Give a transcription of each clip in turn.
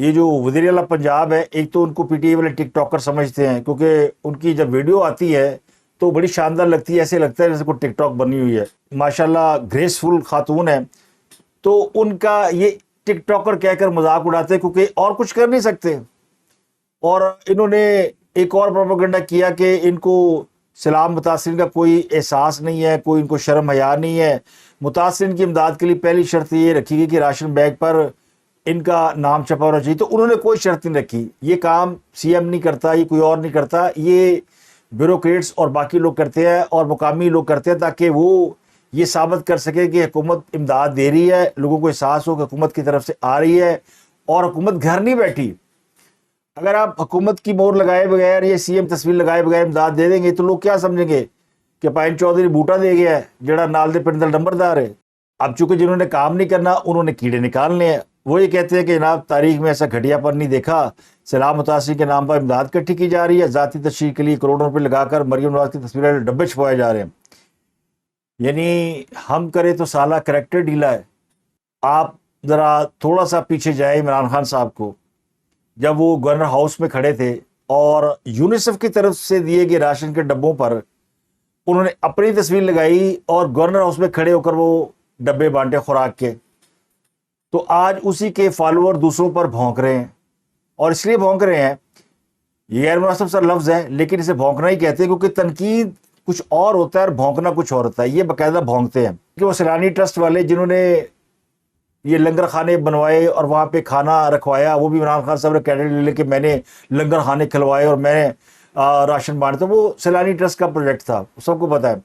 یہ جو وزیر اعلیٰ پنجاب ہے، ایک تو ان کو پی ٹی آئی والے ٹک ٹاکر سمجھتے ہیں، کیونکہ ان کی جب ویڈیو آتی ہے تو بڑی شاندار لگتی ہے، ایسے لگتا ہے جیسے کوئی ٹک ٹاک بنی ہوئی ہے. ماشاءاللہ گریسفل خاتون ہے، تو ان کا یہ ٹک ٹاکر کہہ کر مذاق اڑاتے ہیں کیونکہ اور کچھ کر نہیں سکتے. اور انہوں نے ایک اور پروپیگنڈا کیا کہ ان کو سیلاب متاثرین کا کوئی احساس نہیں ہے، کوئی ان کو شرم حیا نہیں ہے. متاثرین کی امداد کے لیے پہلی شرط یہ رکھی گئی کہ راشن بیگ پر ان کا نام چھپا ہونا چاہیے. تو انہوں نے کوئی شرط نہیں رکھی. یہ کام سی ایم نہیں کرتا، یہ کوئی اور نہیں کرتا، یہ بیوروکریٹس اور باقی لوگ کرتے ہیں اور مقامی لوگ کرتے ہیں تاکہ وہ یہ ثابت کر سکے کہ حکومت امداد دے رہی ہے، لوگوں کو احساس ہو کہ حکومت کی طرف سے آ رہی ہے اور حکومت گھر نہیں بیٹھی. اگر آپ حکومت کی مور لگائے بغیر یا سی ایم تصویر لگائے بغیر امداد دے دیں گے تو لوگ کیا سمجھیں گے کہ پائن چودھری بوٹا دے گیا ہے جڑا نال دے پنڈ دا نمبردار ہے. اب چونکہ جنہوں نے کام نہیں کرنا انہوں نے کیڑے نکالنے ہیں. وہ یہ کہتے ہیں کہ جناب تاریخ میں ایسا گھٹیا پر نہیں دیکھا، سیلاب متاثرین کے نام پر امداد اکٹھی کی جا رہی ہے، ذاتی تشہیر کے لیے کروڑوں روپے لگا کر مریم نواز کی تصویریں ڈبے چھپوائے جا رہے ہیں. یعنی ہم کرے تو سالہ کریکٹر ڈھیلا ہے. آپ ذرا تھوڑا سا پیچھے جائے عمران خان صاحب کو، جب وہ گورنر ہاؤس میں کھڑے تھے اور یونیسیف کی طرف سے دیے گئے راشن کے ڈبوں پر انہوں نے اپنی تصویر لگائی اور گورنر ہاؤس میں کھڑے ہو کر وہ ڈبے بانٹے خوراک کے. تو آج اسی کے فالوور دوسروں پر بھونک رہے ہیں، اور اس لیے بھونک رہے ہیں، یہ غیر مناسب سا لفظ ہے لیکن اسے بھونکنا ہی کہتے ہیں، کیونکہ تنقید کچھ اور ہوتا ہے اور بھونکنا کچھ اور ہوتا ہے. یہ باقاعدہ بھونکتے ہیں کہ وہ سیلانی ٹرسٹ والے جنہوں نے یہ لنگر خانے بنوائے اور وہاں پہ کھانا رکھوایا، وہ بھی عمران خان صاحب نے کریڈٹ لے کے میں نے لنگر خانے کھلوائے اور میں نے راشن بانٹا. وہ سیلانی ٹرسٹ کا پروجیکٹ تھا، سب کو پتا ہے.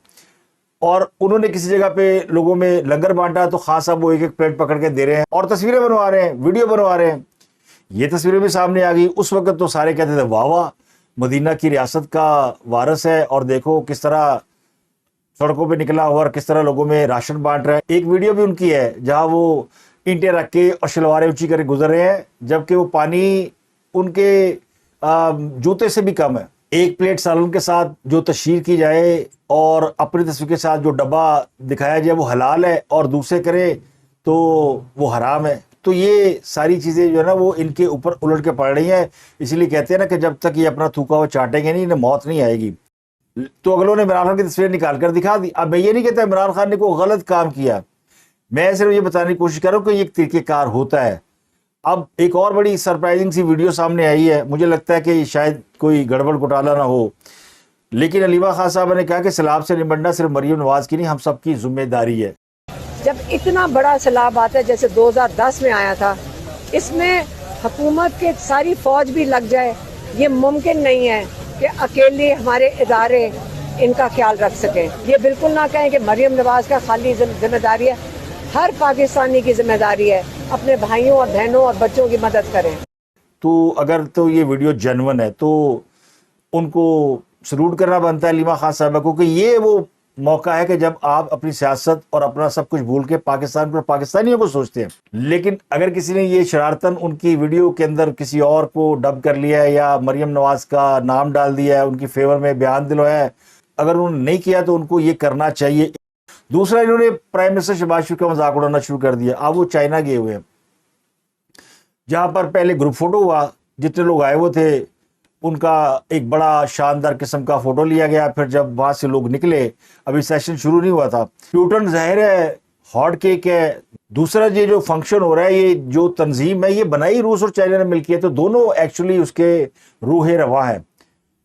اور انہوں نے کسی جگہ پہ لوگوں میں لنگر بانٹا تو خان صاحب وہ ایک ایک پلیٹ پکڑ کے دے رہے ہیں اور تصویریں بنوا رہے ہیں، ویڈیو بنوا رہے ہیں. یہ تصویریں بھی سامنے آ گئی. اس وقت تو سارے کہتے تھے واہ واہ مدینہ کی ریاست کا وارث ہے، اور دیکھو کس طرح سڑکوں پہ نکلا ہوا اور کس طرح لوگوں میں راشن بانٹ رہا ہے. ایک ویڈیو بھی ان کی ہے جہاں وہ اینٹیں رکھ کے اور شلواریں اونچی کر کے گزر رہے ہیں، جبکہ وہ پانی ان کے جوتے سے بھی کم ہے. ایک پلیٹ سالن کے ساتھ جو تشہیر کی جائے اور اپنی تصویر کے ساتھ جو ڈبہ دکھایا جائے وہ حلال ہے اور دوسرے کرے تو وہ حرام ہے. تو یہ ساری چیزیں جو ہے نا وہ ان کے اوپر الٹ کے پڑ رہی ہیں. اسی لیے کہتے ہیں نا کہ جب تک یہ اپنا تھوکا ہوا چاٹیں گے نہیں انہیں موت نہیں آئے گی. تو اگلوں نے عمران خان کی تصویر نکال کر دکھا دی. اب میں یہ نہیں کہتا عمران خان نے کوئی غلط کام کیا، میں صرف یہ بتانے کی کوشش کر رہا ہوں کہ یہ ایک طریقہ کار ہوتا ہے. اب ایک اور بڑی سرپرائزنگ سی ویڈیو سامنے آئی ہے. مجھے لگتا ہے کہ شاید کوئی گڑبڑ گھوٹالہ نہ ہو، لیکن علیمہ خان صاحب نے کہا کہ سیلاب سے نمٹنا صرف مریم نواز کی نہیں، ہم سب کی ذمہ داری ہے. جب اتنا بڑا سیلاب آتا ہے جیسے 2010 میں آیا تھا، اس میں حکومت کے ساری فوج بھی لگ جائے، یہ ممکن نہیں ہے کہ اکیلے ہمارے ادارے ان کا خیال رکھ سکیں. یہ بالکل نہ کہیں کہ مریم نواز کا خالی ذمہ داری ہے، ہر پاکستانی کی ذمہ داری ہے اپنے بھائیوں اور بہنوں اور بچوں کی مدد کریں. تو اگر تو یہ ویڈیو جنون ہے تو ان کو سلوٹ کرنا بنتا ہے علیمہ خان صاحبہ کو، کہ یہ وہ موقع ہے کہ جب آپ اپنی سیاست اور اپنا سب کچھ بھول کے پاکستان پر پاکستانیوں کو سوچتے ہیں. لیکن اگر کسی نے یہ شرارتاً ان کی ویڈیو کے اندر کسی اور کو ڈب کر لیا ہے یا مریم نواز کا نام ڈال دیا ہے، ان کی فیور میں بیان دلوایا ہے، اگر انہوں نے نہیں کیا تو ان کو یہ کرنا چاہیے. دوسرا، انہوں نے پرائم منسٹر شہباز شریف کا مذاق اڑانا شروع کر دیا. اب وہ چائنا گئے ہوئے ہیں، جہاں پر پہلے گروپ فوٹو ہوا، جتنے لوگ آئے ہوئے تھے ان کا ایک بڑا شاندار قسم کا فوٹو لیا گیا. پھر جب وہاں سے لوگ نکلے، ابھی سیشن شروع نہیں ہوا تھا. پیوٹن ظاہر ہے ہاٹ کیک ہے. دوسرا یہ جو فنکشن ہو رہا ہے، یہ جو تنظیم ہے یہ بنائی روس اور چائنا نے مل کی ہے، تو دونوں ایکچولی اس کے روح رواں ہیں.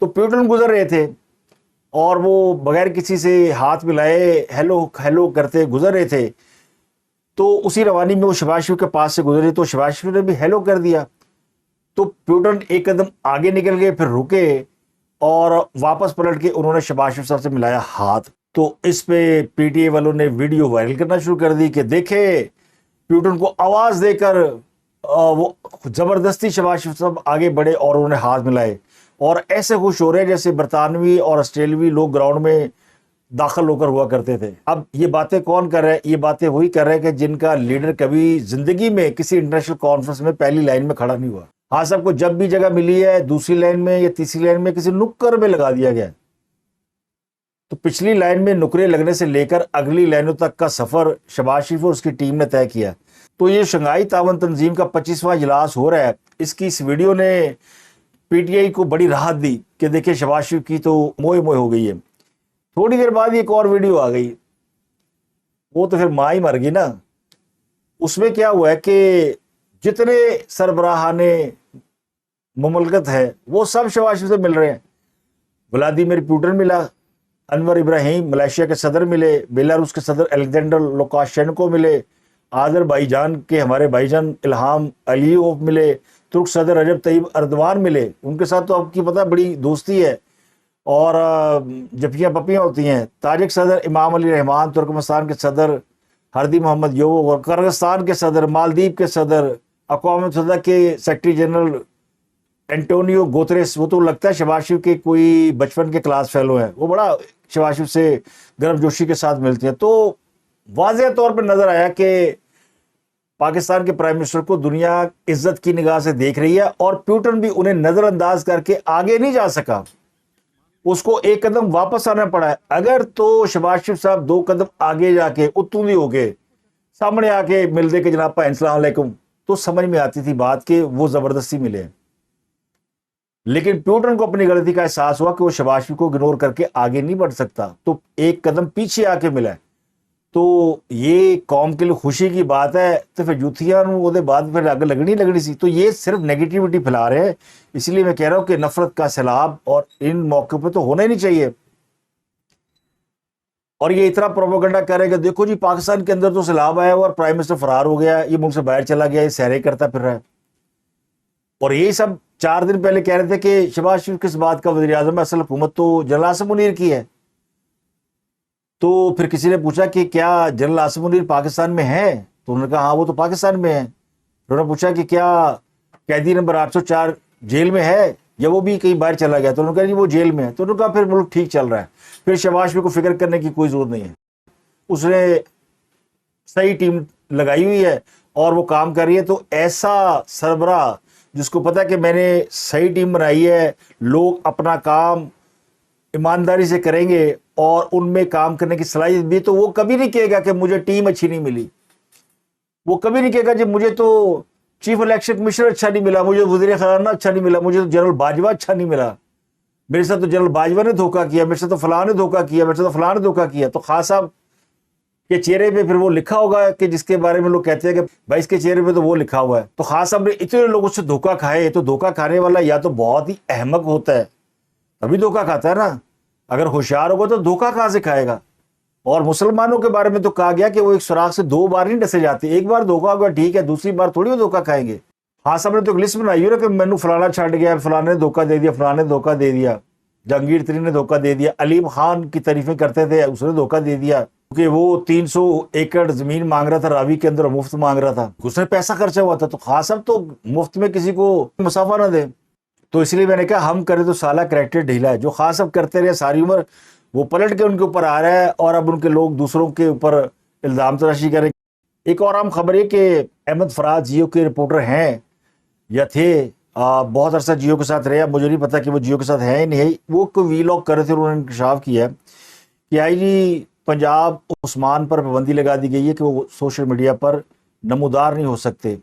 تو پیوٹن گزر رہے تھے اور وہ بغیر کسی سے ہاتھ ملائے ہیلو ہیلو کرتے گزر رہے تھے. تو اسی روانی میں وہ شہباز شریف کے پاس سے گزرے تو شہباز شریف نے بھی ہیلو کر دیا. تو پیوٹن ایک قدم آگے نکل گئے، پھر رکے اور واپس پلٹ کے انہوں نے شہباز شریف صاحب سے ملایا ہاتھ. تو اس پہ پی ٹی اے والوں نے ویڈیو وائرل کرنا شروع کر دی کہ دیکھے پیوٹن کو آواز دے کر وہ زبردستی شہباز شریف صاحب آگے بڑھے اور انہوں نے ہاتھ ملائے اور ایسے خوش ہو رہے جیسے برطانوی اور آسٹریلوی لوگ گراؤنڈ میں داخل ہو کر ہوا کرتے تھے. اب یہ باتیں کون کر رہے ہیں؟ یہ باتیں وہی کر رہے ہیں کہ جن کا لیڈر کبھی زندگی میں کسی انٹرنیشنل کانفرنس میں پہلی لائن میں کھڑا نہیں ہوا. ہاں سب کو جب بھی جگہ ملی ہے دوسری لائن میں یا تیسری لائن میں کسی نکر میں لگا دیا گیا. تو پچھلی لائن میں نکرے لگنے سے لے کر اگلی لائنوں تک کا سفر شہباز شریف اور اس کی ٹیم نے طے کیا. تو یہ شنگھائی تعاون تنظیم کا 25واں اجلاس ہو رہا ہے. اس کی اس ویڈیو نے پی ٹی آئی کو بڑی راحت دی کہ دیکھیں شہباز شریف کی تو موئے موئے ہو گئی ہے. تھوڑی دیر بعد ایک اور ویڈیو آ گئی, وہ تو پھر ماں ہی مر گئی نا. اس میں کیا ہوا ہے کہ جتنے سربراہان مملکت ہے وہ سب شہباز شریف سے مل رہے ہیں. ولادیمیر پوٹن ملا, انور ابراہیم ملائیشیا کے صدر ملے, بیلاروس کے صدر الیگزینڈر لوکاشینکو ملے, آذربائیجان کے ہمارے بھائی جان الہام علیوف ملے, ترک صدر رجب طیب اردوان ملے. ان کے ساتھ تو آپ کی پتہ بڑی دوستی ہے اور جپیاں پپیاں ہوتی ہیں. تاجک صدر امام علی رحمان, ترکمستان کے صدر ہردی محمد یوو, کرغزستان کے صدر, مالدیپ کے صدر, اقوام متحدہ کے سیکرٹری جنرل اینٹونیو گوتریس. وہ تو لگتا ہے شہباز شریف کے کوئی بچپن کے کلاس فیلو ہیں, وہ بڑا شہباز شریف سے گرم جوشی کے ساتھ ملتے ہیں. تو واضح طور پر نظر آیا کہ پاکستان کے پرائم منسٹر کو دنیا عزت کی نگاہ سے دیکھ رہی ہے, اور پیوٹن بھی انہیں نظر انداز کر کے آگے نہیں جا سکا, اس کو ایک قدم واپس آنا پڑا ہے. اگر تو شہباز شریف صاحب 2 قدم آگے جا کے اتوندی ہو کے سامنے آ کے مل دے کہ جناب السلام علیکم, تو سمجھ میں آتی تھی بات کہ وہ زبردستی ملے. لیکن پیوٹن کو اپنی غلطی کا احساس ہوا کہ وہ شہباز شریف کو اگنور کر کے آگے نہیں بڑھ سکتا, تو ایک قدم پیچھے آ کے ملا ہے. تو یہ قوم کے لیے خوشی کی بات ہے. تو پھر جوتھیاں وہ بعد پھر آگے لگنی سی. تو یہ صرف نیگیٹیوٹی پھیلا رہے ہیں. اس لیے میں کہہ رہا ہوں کہ نفرت کا سیلاب اور ان موقع پہ تو ہونا ہی نہیں چاہیے. اور یہ اتنا پروپیگنڈا کرے کہ دیکھو جی پاکستان کے اندر تو سیلاب آیا ہوا اور پرائم منسٹر فرار ہو گیا, یہ ملک سے باہر چلا گیا, یہ سیرے کرتا پھر رہا ہے. اور یہی سب 4 دن پہلے کہہ رہے تھے کہ شہباز شریف کس بات کا وزیر اعظم ہے, اصل حکومت تو جنرل آصف منیر کی ہے. تو پھر کسی نے پوچھا کہ کیا جنرل آصف منیر پاکستان میں ہے, تو انہوں نے کہا ہاں وہ تو پاکستان میں ہے. انہوں نے پوچھا کہ کیا قیدی نمبر 804 جیل میں ہے یا وہ بھی کہیں باہر چلا گیا, تو انہوں نے کہا جی وہ جیل میں ہے. تو انہوں نے کہا پھر ملک ٹھیک چل رہا ہے, پھر شہباز شریف کو فکر کرنے کی کوئی ضرورت نہیں ہے. اس نے صحیح ٹیم لگائی ہوئی ہے اور وہ کام کر رہی ہے. تو ایسا سربراہ جس کو پتا کہ میں نے صحیح ٹیم بنائی ہے, لوگ اپنا کام ایمانداری سے کریں گے اور ان میں کام کرنے کی صلاحیت بھی, تو وہ کبھی نہیں کہے گا کہ مجھے ٹیم اچھی نہیں ملی. وہ کبھی نہیں کہے گا جی مجھے تو چیف الیکشن کمشنر اچھا نہیں ملا, مجھے وزیر خزانہ اچھا نہیں ملا, مجھے تو جنرل باجوہ اچھا نہیں ملا, میرے ساتھ تو جنرل باجوہ نے دھوکہ کیا, میرے ساتھ تو فلاں نے دھوکہ کیا, میرے ساتھ تو فلاں نے دھوکہ کیا. تو خاص صاحب کے چہرے پہ پھر وہ لکھا ہوگا کہ جس کے بارے میں لوگ کہتے ہیں کہ بھائی اس کے چہرے پہ تو وہ لکھا ہوا ہے. تو خاص صاحب نے اتنے لوگوں سے دھوکہ کھائے, تو دھوکہ کھانے والا یا تو بہت ہی احمق ہوتا ہے تبھی دھوکہ کھاتا ہے نا, اگر ہوشیار ہوگا تو دھوکہ کہاں سے کھائے گا. اور مسلمانوں کے بارے میں تو کہا گیا کہ وہ ایک سوراخ سے 2 بار نہیں ڈسے جاتے, ایک بار دھوکہ ہوگا ٹھیک ہے, دوسری بار تھوڑی وہ دھوکہ کھائیں گے. ہاں صاحب نے تو ایک لسٹ بنائی ہے نا کہ مینو فلانا چھٹ گیا, فلانے نے دھوکہ دے دیا, فلانے نے دھوکہ دے دیا, جہانگیر ترین نے دھوکہ دے دیا, علیم خان کی تعریفیں کرتے تھے اس نے دھوکہ دے دیا کہ وہ 300 ایکڑ زمین مانگ رہا تھا راوی کے اندر, مفت مانگ رہا تھا, اس نے پیسہ خرچہ ہوا تھا. تو خاص صاحب تو مفت میں کسی کو مسافہ نہ دے. تو اس لیے میں نے کہا ہم کریں تو سالہ کریکٹر ڈھیلا ہے. جو خاص صاحب کرتے رہے ساری عمر, وہ پلٹ کے ان کے اوپر آ رہا ہے اور اب ان کے لوگ دوسروں کے اوپر الزام تراشی کریں. ایک اور عام خبر ہے کہ احمد فراز جیو کے رپورٹر ہیں یا تھے, بہت عرصہ جیو کے ساتھ رہے, اب مجھے نہیں پتا کہ وہ جیو کے ساتھ ہیں یا نہیں. وہ کوئی وی لاگ کر رہے تھے, انہوں نے انکشاف کیا ہے کہ آئی جی پنجاب عثمان پر پابندی لگا دی گئی ہے کہ وہ سوشل میڈیا پر نمودار نہیں ہو سکتے.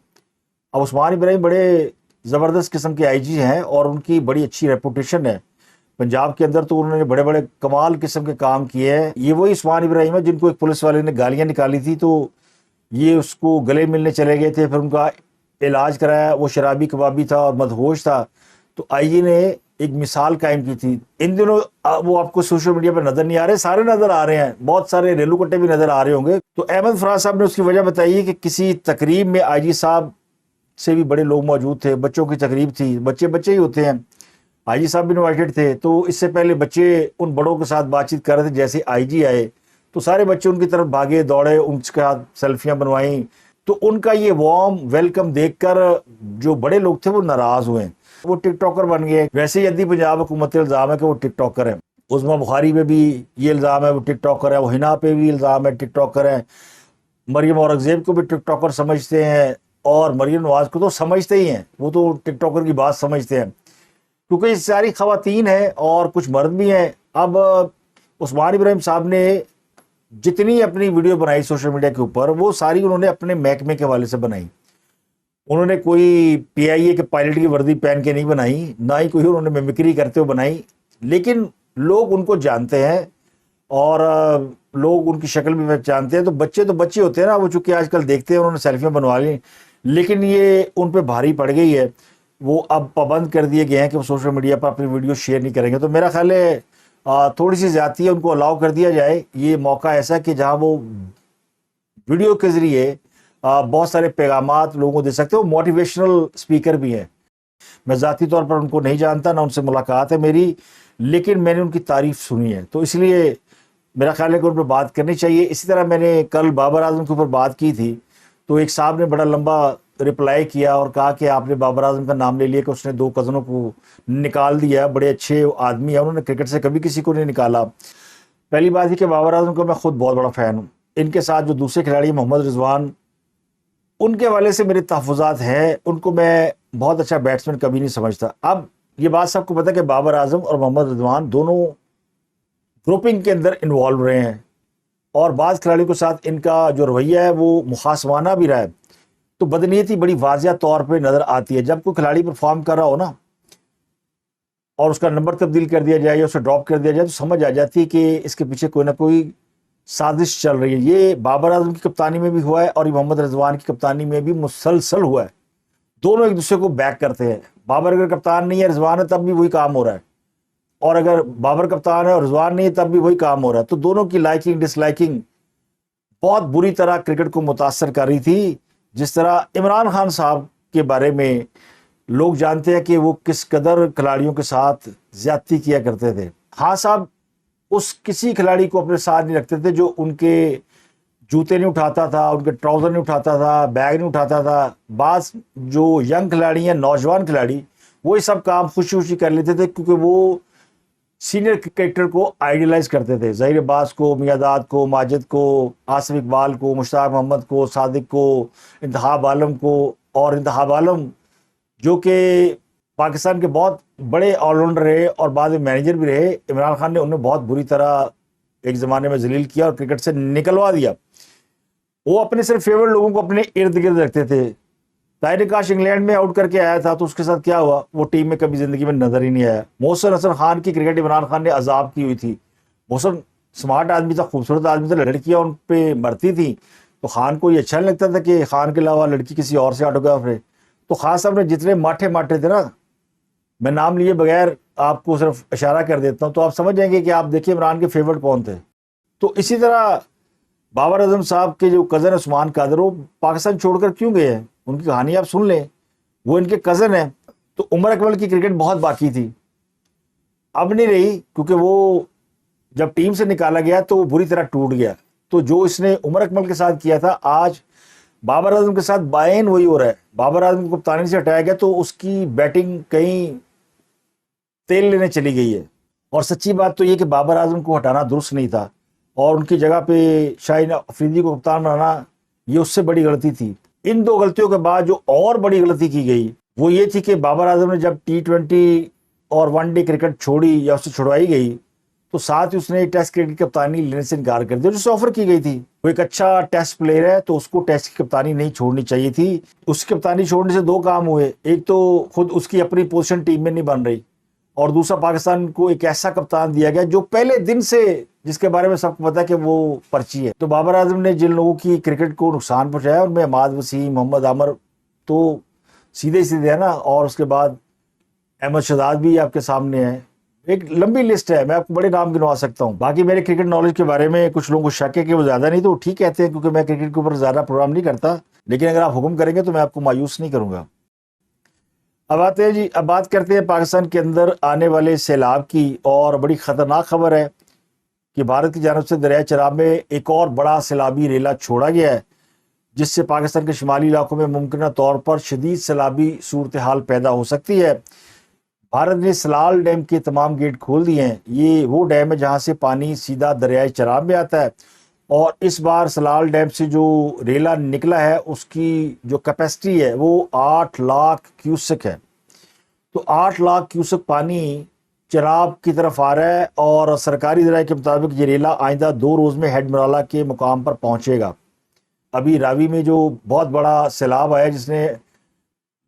اب عثمان ابراہیم بڑے زبردست قسم کے آئی جی ہیں اور ان کی بڑی اچھی ریپوٹیشن ہے پنجاب کے اندر, تو انہوں نے بڑے بڑے کمال قسم کے کام کیے ہیں. یہ وہی عثمان ابراہیم ہے جن کو ایک پولیس والے نے گالیاں نکالی تھی, تو یہ اس کو گلے ملنے چلے گئے تھے, پھر ان کا علاج کرایا, وہ شرابی کبابی تھا اور مدہوش تھا. تو آئی جی نے ایک مثال قائم کی تھی. ان دنوں وہ آپ کو سوشل میڈیا پر نظر نہیں آ رہے, سارے نظر آ رہے ہیں, بہت سارے ریلو کٹے بھی نظر آ رہے ہوں گے. تو احمد فراز صاحب نے اس کی وجہ بتائی ہے کہ کسی تقریب میں آئی جی صاحب سے بھی بڑے لوگ موجود تھے, بچوں کی تقریب تھی, بچے ہی ہوتے ہیں, آئی جی صاحب بھی انوائٹڈ تھے. تو اس سے پہلے بچے ان بڑوں کے ساتھ بات چیت کر رہے تھے. جیسے آئی جی آئے تو سارے بچے ان کی طرف بھاگے دوڑے, ان کے ہاتھ سیلفیاں بنوائیں. تو ان کا یہ وارم ویلکم دیکھ کر جو بڑے لوگ تھے وہ ناراض ہوئے, وہ ٹک ٹاکر بن گئے. ویسے ہی ادی پنجاب حکومت کا الزام ہے کہ وہ ٹک ٹاکر ہے. عظما بخاری پہ بھی یہ الزام ہے وہ ٹک ٹاکر ہے, وہ ہنا پہ بھی الزام ہے ٹک ٹاکر ہے, مریم اورنگزیب کو بھی ٹک ٹاکر سمجھتے ہیں, اور مریم نواز کو تو سمجھتے ہی ہیں, وہ تو ٹک ٹاکر کی بات سمجھتے ہیں کیونکہ یہ ساری خواتین ہیں اور کچھ مرد بھی ہیں. اب عثمان ابراہیم صاحب نے جتنی اپنی ویڈیو بنائی سوشل میڈیا کے اوپر, وہ ساری انہوں نے اپنے محکمے کے حوالے سے بنائی. انہوں نے کوئی PIA کے پائلٹ کی وردی پہن کے نہیں بنائی، نہ ہی کوئی انہوں نے میمکری کرتے ہوئے بنائی، لیکن لوگ ان کو جانتے ہیں اور لوگ ان کی شکل بھی جانتے ہیں. تو بچے ہوتے ہیں نا، وہ چونکہ آج کل دیکھتے ہیں، انہوں نے سیلفیاں بنوا لی، لیکن یہ ان پہ بھاری پڑ گئی ہے. وہ اب پابند کر دیے گئے ہیں کہ وہ سوشل میڈیا پر اپنی ویڈیو شیئر نہیں کریں گے. تو میرا خیال ہے تھوڑی سی زیادتی ہے، ان کو الاؤ کر دیا جائے. یہ موقع ایسا کہ جہاں وہ ویڈیو کے ذریعے بہت سارے پیغامات لوگوں کو دے سکتے ہیں. وہ موٹیویشنل اسپیکر بھی ہیں. میں ذاتی طور پر ان کو نہیں جانتا، نہ ان سے ملاقات ہے میری، لیکن میں نے ان کی تعریف سنی ہے، تو اس لیے میرا خیال ہے کہ ان پہ بات کرنی چاہیے. اسی طرح میں نے کل بابر اعظم کے اوپر بات کی تھی، تو ایک صاحب نے بڑا لمبا رپلائی کیا اور کہا کہ آپ نے بابر اعظم کا نام لے لیا کہ اس نے 2 کزنوں کو نکال دیا. بڑے اچھے آدمی ہیں، انہوں نے کرکٹ سے کبھی کسی کو نہیں نکالا. پہلی بات ہے کہ بابر اعظم کا میں خود بہت بڑا فین ہوں. ان کے ساتھ جو دوسرے کھلاڑی محمد رضوان، ان کے حوالے سے میرے تحفظات ہیں. ان کو میں بہت اچھا بیٹسمین کبھی نہیں سمجھتا. اب یہ بات سب کو پتہ ہے کہ بابر اعظم اور محمد رضوان دونوں گروپنگ کے اندر انوالو رہے ہیں، اور بعض کھلاڑیوں کے ساتھ ان کا جو رویہ ہے وہ مخاصمانہ بھی رہا ہے. تو بدنیتی بڑی واضح طور پہ نظر آتی ہے. جب کوئی کھلاڑی پرفارم کر رہا ہو نا، اور اس کا نمبر تبدیل کر دیا جائے یا اسے ڈراپ کر دیا جائے، تو سمجھ آ جاتی ہے کہ اس کے پیچھے کوئی نہ کوئی سازش چل رہی ہے. یہ بابر اعظم کی کپتانی میں بھی ہوا ہے اور یہ محمد رضوان کی کپتانی میں بھی مسلسل ہوا ہے. دونوں ایک دوسرے کو بیک کرتے ہیں. بابر اگر کپتان نہیں ہے، رضوان ہے، تب بھی وہی کام ہو رہا ہے، اور اگر بابر کپتان ہے اور رضوان نہیں ہے، تب بھی وہی کام ہو رہا ہے. تو دونوں کی لائکنگ ڈس لائکنگ بہت بری طرح کرکٹ کو متاثر کر رہی تھی. جس طرح عمران خان صاحب کے بارے میں لوگ جانتے ہیں کہ وہ کس قدر کھلاڑیوں کے ساتھ زیادتی کیا کرتے تھے. ہاں صاحب اس کسی کھلاڑی کو اپنے ساتھ نہیں رکھتے تھے جو ان کے جوتے نہیں اٹھاتا تھا، ان کے ٹراؤزر نہیں اٹھاتا تھا، بیگ نہیں اٹھاتا تھا. بعض جو ینگ کھلاڑی ہیں، نوجوان کھلاڑی، وہ یہ سب کام خوشی خوشی کر لیتے تھے، کیونکہ وہ سینئر کرکٹر کو آئیڈیلائز کرتے تھے. ظہیر عباس کو، میاداد کو، ماجد کو، آصف اقبال کو، مشتاق محمد کو، صادق کو، انتخاب عالم کو. اور انتخاب عالم جو کہ پاکستان کے بہت بڑے آل راؤنڈر رہے اور بعد میں مینیجر بھی رہے، عمران خان نے انہیں بہت بری طرح ایک زمانے میں ذلیل کیا اور کرکٹ سے نکلوا دیا. وہ اپنے صرف فیورٹ لوگوں کو اپنے ارد گرد رکھتے تھے. طاہر کاش انگلینڈ میں آؤٹ کر کے آیا تھا، تو اس کے ساتھ کیا ہوا؟ وہ ٹیم میں کبھی زندگی میں نظر ہی نہیں آیا. محسن حسن خان کی کرکٹ عمران خان نے عذاب کی ہوئی تھی. محسن سمارٹ آدمی تھا، خوبصورت آدمی تھا، لڑکیاں ان پہ مرتی تھیں، تو خان کو یہ اچھا نہیں لگتا تھا کہ خان کے علاوہ لڑکی کسی اور سے آٹوگراف رہے. تو خان صاحب نے جتنے ماٹھے تھے نا، میں نام لیے بغیر آپ کو صرف اشارہ کر دیتا ہوں، تو آپ سمجھ جائیں گے کہ آپ دیکھیں عمران کے فیورٹ کون تھے. تو اسی طرح بابر اعظم صاحب کے جو کزن عثمان قادر، وہ پاکستان چھوڑ کر کیوں گئے ہیں؟ ان کی کہانی آپ سن لیں. وہ ان کے کزن ہیں. تو عمر اکمل کی کرکٹ بہت باقی تھی، اب نہیں رہی، کیونکہ وہ جب ٹیم سے نکالا گیا تو وہ بری طرح ٹوٹ گیا. تو جو اس نے عمر اکمل کے ساتھ کیا تھا، آج بابر اعظم کے ساتھ بائن وہی ہو رہا ہے. بابر اعظم کو کپتانی سے ہٹایا گیا تو اس کی بیٹنگ کہیں تیل لینے چلی گئی ہے. اور سچی بات تو یہ کہ بابر اعظم کو ہٹانا درست نہیں تھا، اور ان کی جگہ پہ شاہین افریدی کو کپتان بنانا یہ اس سے بڑی غلطی تھی. ان 2 غلطیوں کے بعد جو اور بڑی غلطی کی گئی وہ یہ تھی کہ بابر اعظم نے جب T20 اور ون ڈے کرکٹ چھوڑی یا اس سے چھڑوائی گئی، تو ساتھ ہی اس نے ٹیسٹ کرکٹ کی کپتانی لینے سے انکار کر دیا جو اسے آفر کی گئی تھی. وہ ایک اچھا ٹیسٹ پلیئر ہے، تو اس کو ٹیسٹ کی کپتانی نہیں چھوڑنی چاہیے تھی. اس کی کپتانی چھوڑنے سے 2 کام ہوئے. ایک تو خود اس کی اپنی پوزیشن ٹیم میں نہیں بن رہی، اور دوسرا پاکستان کو ایک ایسا کپتان دیا گیا جو پہلے دن سے، جس کے بارے میں سب کو پتا ہے کہ وہ پرچی ہے. تو بابر اعظم نے جن لوگوں کی کرکٹ کو نقصان پہنچایا، ان میں عماد وسیم، محمد عامر تو سیدھے ہے نا، اور اس کے بعد احمد شہزاد بھی آپ کے سامنے ہے. ایک لمبی لسٹ ہے، میں آپ کو بڑے نام گنوا سکتا ہوں. باقی میرے کرکٹ نالج کے بارے میں کچھ لوگوں کو شک ہے کہ وہ زیادہ نہیں، تو وہ ٹھیک کہتے ہیں، کیونکہ میں کرکٹ کے اوپر زیادہ پروگرام نہیں کرتا. لیکن اگر آپ حکم کریں گے تو میں آپ کو مایوس نہیں کروں گا. اب آتے ہیں جی، اب بات کرتے ہیں پاکستان کے اندر آنے والے سیلاب کی. اور بڑی خطرناک خبر ہے کہ بھارت کی جانب سے دریائے چناب میں ایک اور بڑا سیلابی ریلا چھوڑا گیا ہے، جس سے پاکستان کے شمالی علاقوں میں ممکنہ طور پر شدید سیلابی صورتحال پیدا ہو سکتی ہے. بھارت نے سلال ڈیم کے تمام گیٹ کھول دیے ہیں. یہ وہ ڈیم ہے جہاں سے پانی سیدھا دریائے چناب میں آتا ہے، اور اس بار سلال ڈیم سے جو ریلا نکلا ہے اس کی جو کیپیسٹی ہے وہ 8 لاکھ کیوسک ہے. تو 8 لاکھ کیوسک پانی چناب کی طرف آ رہا ہے، اور سرکاری ذرائع کے مطابق یہ ریلا آئندہ 2 روز میں ہیڈ مرالہ کے مقام پر پہنچے گا. ابھی راوی میں جو بہت بڑا سیلاب آیا جس نے